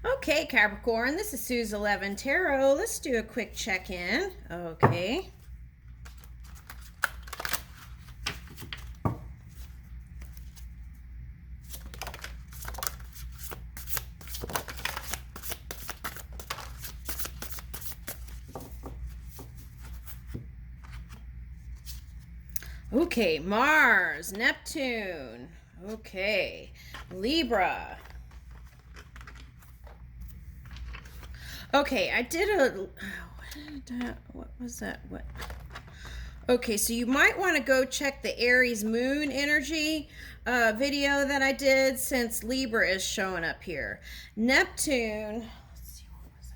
Okay, Capricorn, this is Sue's 11 Tarot. Let's do a quick check-in. Okay. Okay, Mars, Neptune. Okay, Libra. Okay, I did what was that? What? Okay, so you might want to go check the Aries moon energy video that I did, since Libra is showing up here. Neptune, let's see, what was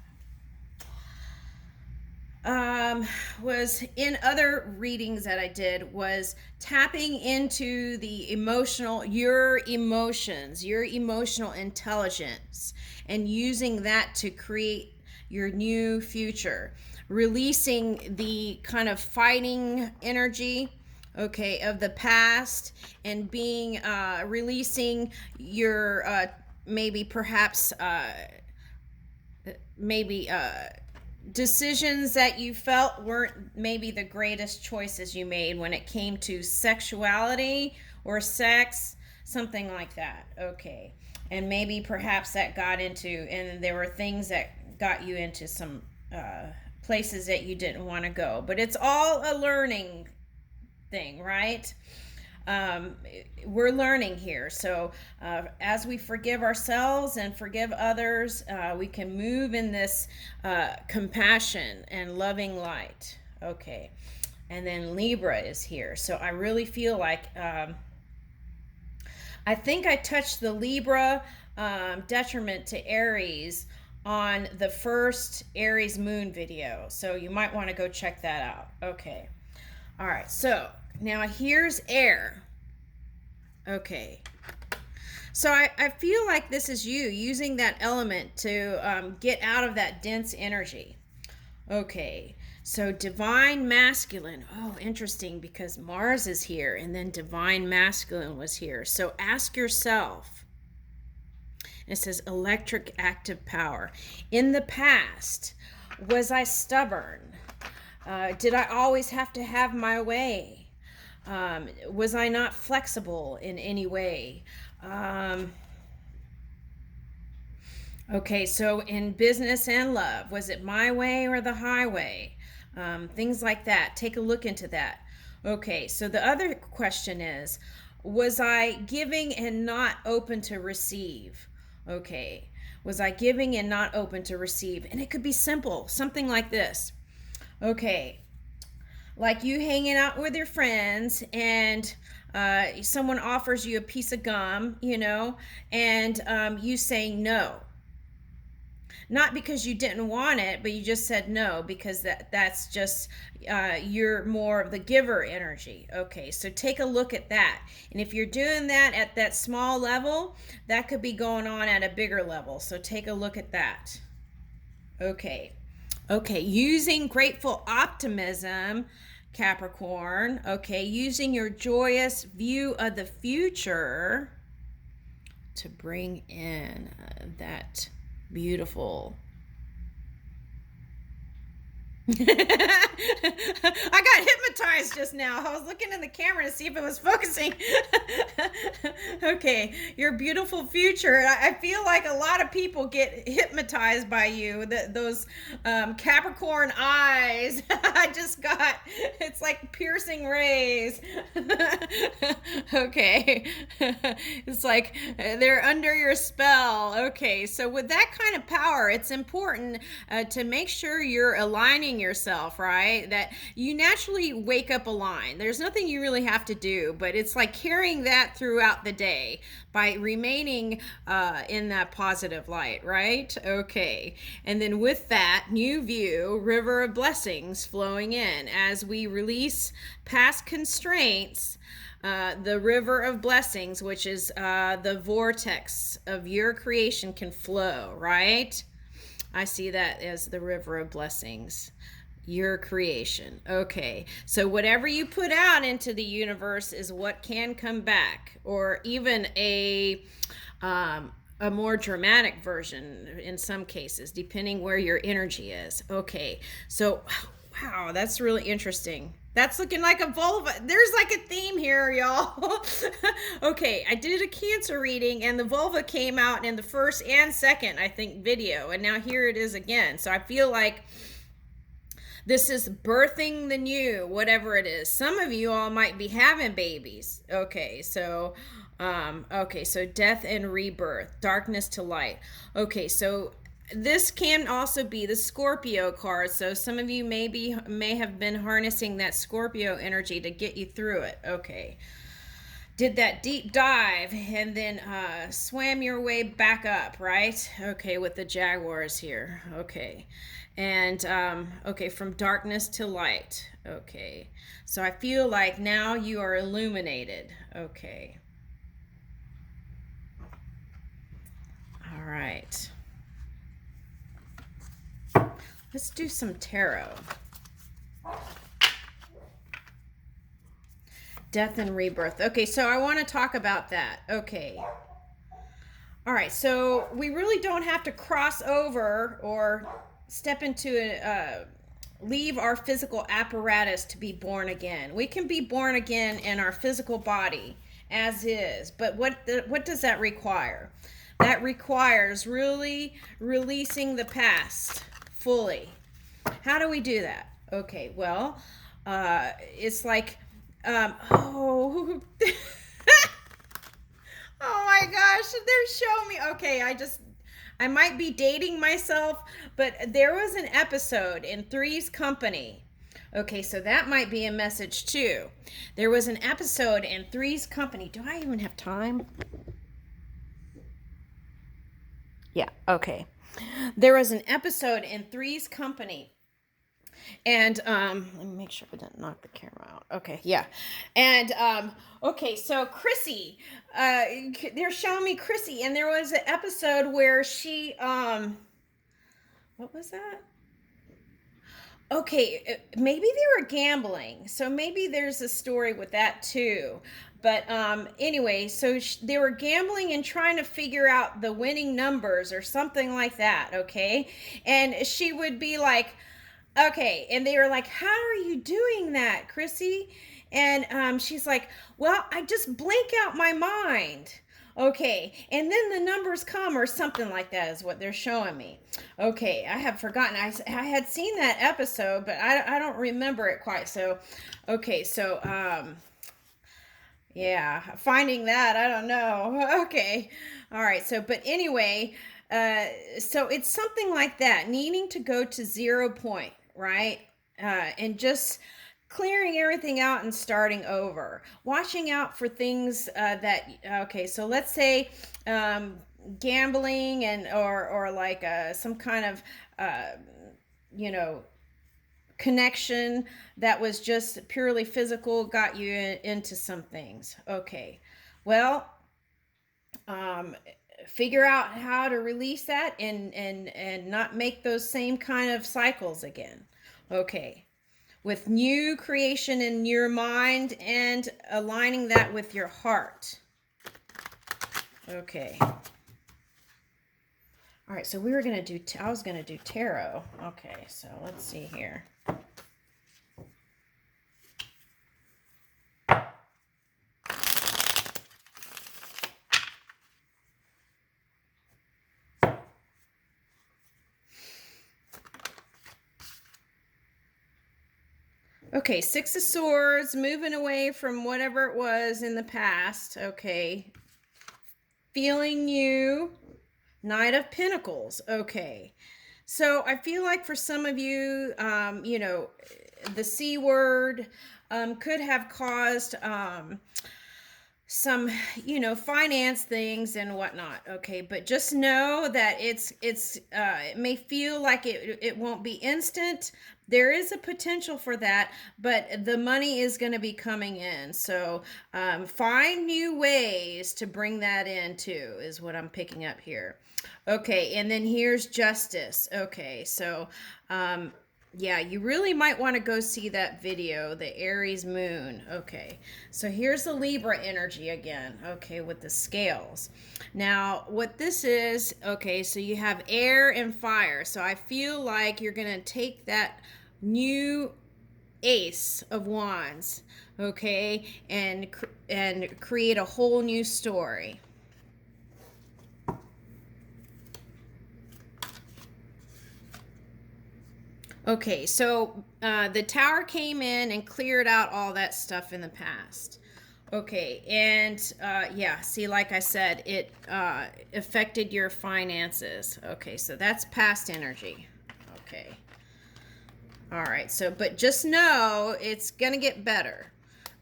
that? Was in other readings that I did, was tapping into the your emotions, your emotional intelligence, and using that to create your new future, releasing the kind of fighting energy, okay, of the past, and being releasing your maybe perhaps maybe decisions that you felt weren't maybe the greatest choices you made when it came to sexuality or sex, something like that. Okay. And maybe perhaps that got into, and there were things that got you into some places that you didn't want to go. But it's all a learning thing, right? We're learning here. So as we forgive ourselves and forgive others, we can move in this compassion and loving light. Okay. And then Libra is here. So I really feel like I think I touched the Libra detriment to Aries on the first Aries moon video. So you might want to go check that out. Okay. All right. So now here's air. Okay. So I feel like this is you using that element to get out of that dense energy. Okay. So divine masculine. Oh, interesting, because Mars is here and then divine masculine was here. So ask yourself. It says electric active power. In the past, was I stubborn? Did I always have to have my way? Was I not flexible in any way? Okay, so in business and love, was it my way or the highway? Things like that. Take a look into that. Okay, so the other question is, was I giving and not open to receive? Okay, was I giving and not open to receive? And it could be simple, something like this. Okay, like you hanging out with your friends, and someone offers you a piece of gum, and you saying no. Not because you didn't want it, but you just said no because that's just you're more of the giver energy. Okay, so take a look at that. And if you're doing that at that small level, that could be going on at a bigger level. So take a look at that. Okay. Okay, using grateful optimism, Capricorn. Okay, using your joyous view of the future to bring in that beautiful. I got hypnotized just now. I was looking in the camera to see if it was focusing. Okay, your beautiful future. I feel like a lot of people get hypnotized by you. Those Capricorn eyes. I just got, it's like piercing rays. Okay. It's like they're under your spell. Okay, so with that kind of power, it's important to make sure you're aligning yourself, right? That you naturally wake up aligned. There's nothing you really have to do, but it's like carrying that throughout the day by remaining in that positive light, right? Okay. And then with that new view, river of blessings flowing in as we release past constraints. The river of blessings, which is the vortex of your creation, can flow, right? I see that as the river of blessings, your creation. Okay, so whatever you put out into the universe is what can come back, or even a a more dramatic version in some cases, depending where your energy is. Okay, so wow, that's really interesting. That's looking like a vulva. There's like a theme here, y'all. Okay, I did a Cancer reading and the vulva came out in the first and second, I think, video. And now here it is again. So I feel like this is birthing the new, whatever it is. Some of you all might be having babies. Okay, so death and rebirth, darkness to light. Okay, so this can also be the Scorpio card. So some of you may have been harnessing that Scorpio energy to get you through it. Okay. Did that deep dive and then swam your way back up, right? Okay, with the Jaguars here. Okay. And okay, from darkness to light. Okay. So I feel like now you are illuminated. Okay. All right. Let's do some tarot. Death and rebirth. Okay, so I want to talk about that. Okay. All right, so we really don't have to cross over or step into leave our physical apparatus to be born again. We can be born again in our physical body as is, but what does that require? That requires really releasing the past fully. How do we do that? Okay, well, it's like, oh, oh my gosh, they're showing me. Okay, I might be dating myself, but there was an episode in Three's Company. Okay, so that might be a message too. There was an episode in Three's Company. Do I even have time? Yeah, okay. There was an episode in Three's Company. And let me make sure I didn't knock the camera out. Okay, yeah. And okay, so Chrissy, they're showing me Chrissy, and there was an episode where she what was that? Okay, maybe they were gambling, so maybe there's a story with that too. But anyway, so they were gambling and trying to figure out the winning numbers or something like that. Okay, and she would be like, okay, and they were like, how are you doing that, Chrissy? And she's like, well, I just blank out my mind. Okay, and then the numbers come or something like that is what they're showing me. Okay, I have forgotten. I had seen that episode, but I don't remember it quite. So, okay, so yeah, finding that, I don't know. Okay, all right, so but anyway, so it's something like that, needing to go to 0 point, right? And just clearing everything out and starting over, watching out for things okay, so let's say gambling and or like some kind of you know, connection that was just purely physical got you into some things. Okay, well, figure out how to release that and not make those same kind of cycles again. Okay, with new creation in your mind and aligning that with your heart. Okay. All right, so we were going to do, I was going to do tarot. Okay, so let's see here. Okay, Six of Swords, moving away from whatever it was in the past. Okay. Feeling new. Knight of Pentacles. Okay. So I feel like for some of you, you know, the C word could have caused some, you know, finance things and whatnot. Okay, but just know that it may feel like it won't be instant. There is a potential for that, but the money is going to be coming in. So find new ways to bring that in too, is what I'm picking up here. Okay, and then here's Justice. Okay, so Yeah, you really might want to go see that video, the Aries moon. Okay, so here's the Libra energy again. Okay, with the scales. Now, what this is, okay, so you have air and fire. So I feel like you're going to take that new Ace of Wands, okay, and create a whole new story. Okay, so the tower came in and cleared out all that stuff in the past. Okay, and yeah, see, like I said, it affected your finances. Okay, so that's past energy. Okay. All right, so, but just know it's going to get better.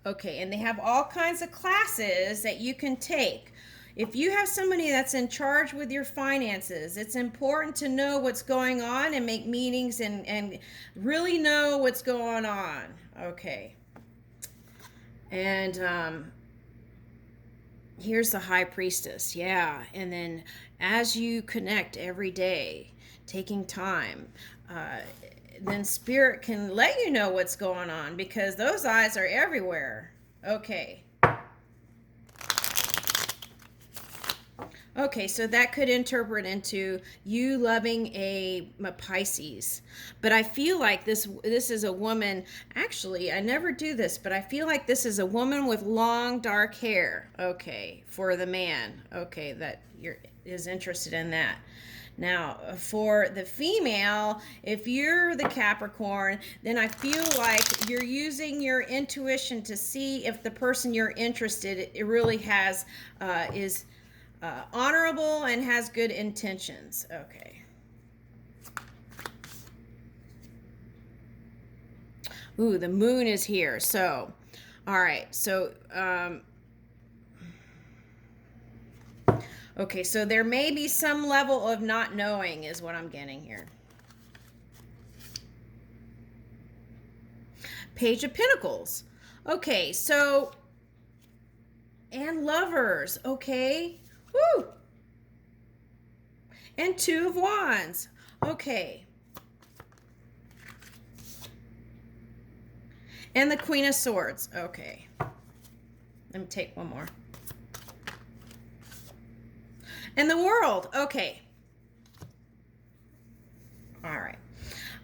Okay, and they have all kinds of classes that you can take. If you have somebody that's in charge with your finances, it's important to know what's going on and make meetings and really know what's going on. Okay. And here's the high priestess. Yeah. And then as you connect every day, taking time, then spirit can let you know what's going on because those eyes are everywhere. Okay. Okay, so that could interpret into you loving a Pisces. But I feel like this is a woman, actually, I never do this, but I feel like this is a woman with long dark hair. Okay, for the man. Okay, that is interested in that. Now, for the female, if you're the Capricorn, then I feel like you're using your intuition to see if the person you're interested in really has is honorable and has good intentions. Okay. Ooh, the moon is here. So, all right. So, okay. So there may be some level of not knowing, is what I'm getting here. Page of Pentacles. Okay. So, and lovers. Okay. Woo. And Two of Wands. Okay. And the Queen of Swords. Okay. Let me take one more. And the World. Okay. All right.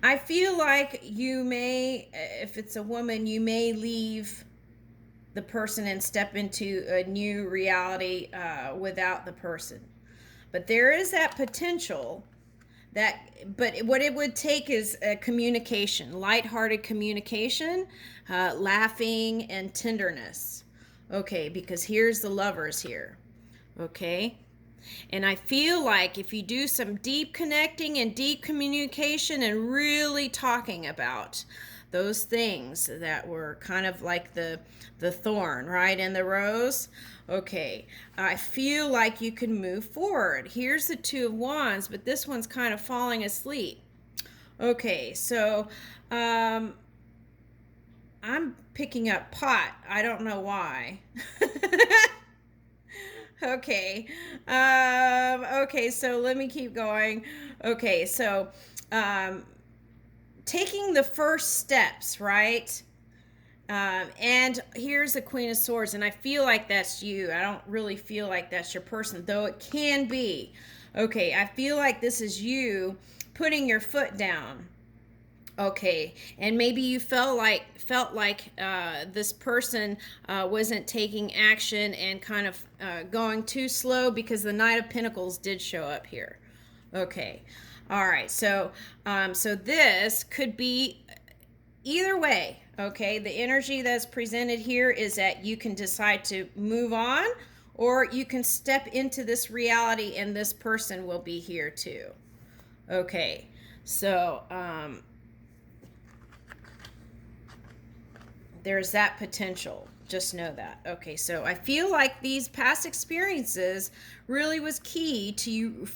I feel like you may, if it's a woman, you may leave the person and step into a new reality without the person. But there is that potential but what it would take is a communication, lighthearted communication, laughing, and tenderness. Okay, because here's the lovers here. Okay. And I feel like if you do some deep connecting and deep communication and really talking about those things that were kind of like the thorn, right, in the rose. Okay, I feel like you can move forward. Here's the Two of Wands, but this one's kind of falling asleep. Okay, so I'm picking up pot. I don't know why. Okay. Okay, so let me keep going. Okay, so taking the first steps, right? And here's the Queen of Swords, and I feel like that's you. I don't really feel like that's your person, though it can be. Okay, I feel like this is you putting your foot down. Okay, and maybe you felt like this person wasn't taking action and kind of going too slow because the Knight of Pentacles did show up here. Okay, all right. So so this could be either way. Okay, the energy that's presented here is that you can decide to move on, or you can step into this reality, and this person will be here too. Okay, so there's that potential. Just know that. Okay, so I feel like these past experiences really was key to you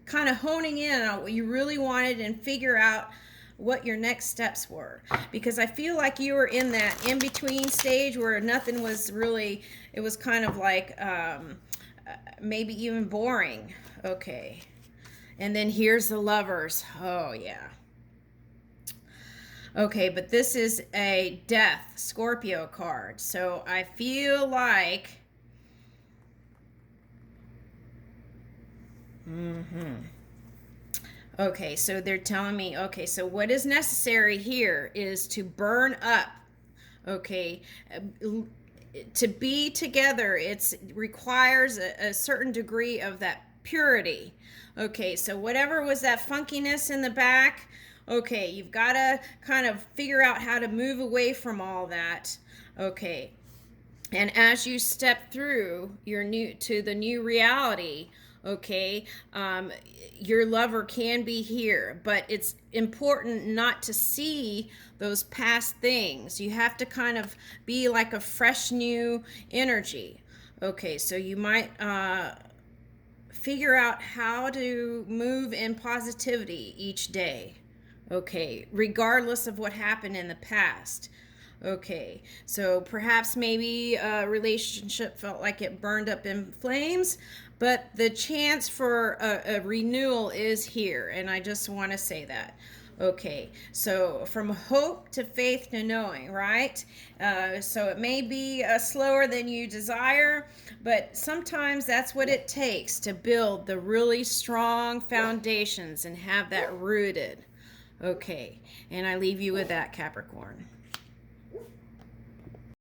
kind of honing in on what you really wanted and figure out what your next steps were, because I feel like you were in that in-between stage where nothing was really, it was kind of like maybe even boring. Okay, and then here's the lovers. Oh yeah. Okay, but this is a death Scorpio card. So I feel like okay, so they're telling me, okay, so what is necessary here is to burn up. Okay, to be together, it requires a certain degree of that purity. Okay, so whatever was that funkiness in the back, okay, you've got to kind of figure out how to move away from all that. Okay, and as you step through your new to the new reality, okay, your lover can be here, but it's important not to see those past things. You have to kind of be like a fresh new energy. Okay, so you might figure out how to move in positivity each day, okay, regardless of what happened in the past. Okay, so perhaps maybe a relationship felt like it burned up in flames, but the chance for a renewal is here, and I just want to say that. Okay, so from hope to faith to knowing, right? So it may be slower than you desire, but sometimes that's what it takes to build the really strong foundations and have that rooted. Okay, and I leave you with that, Capricorn.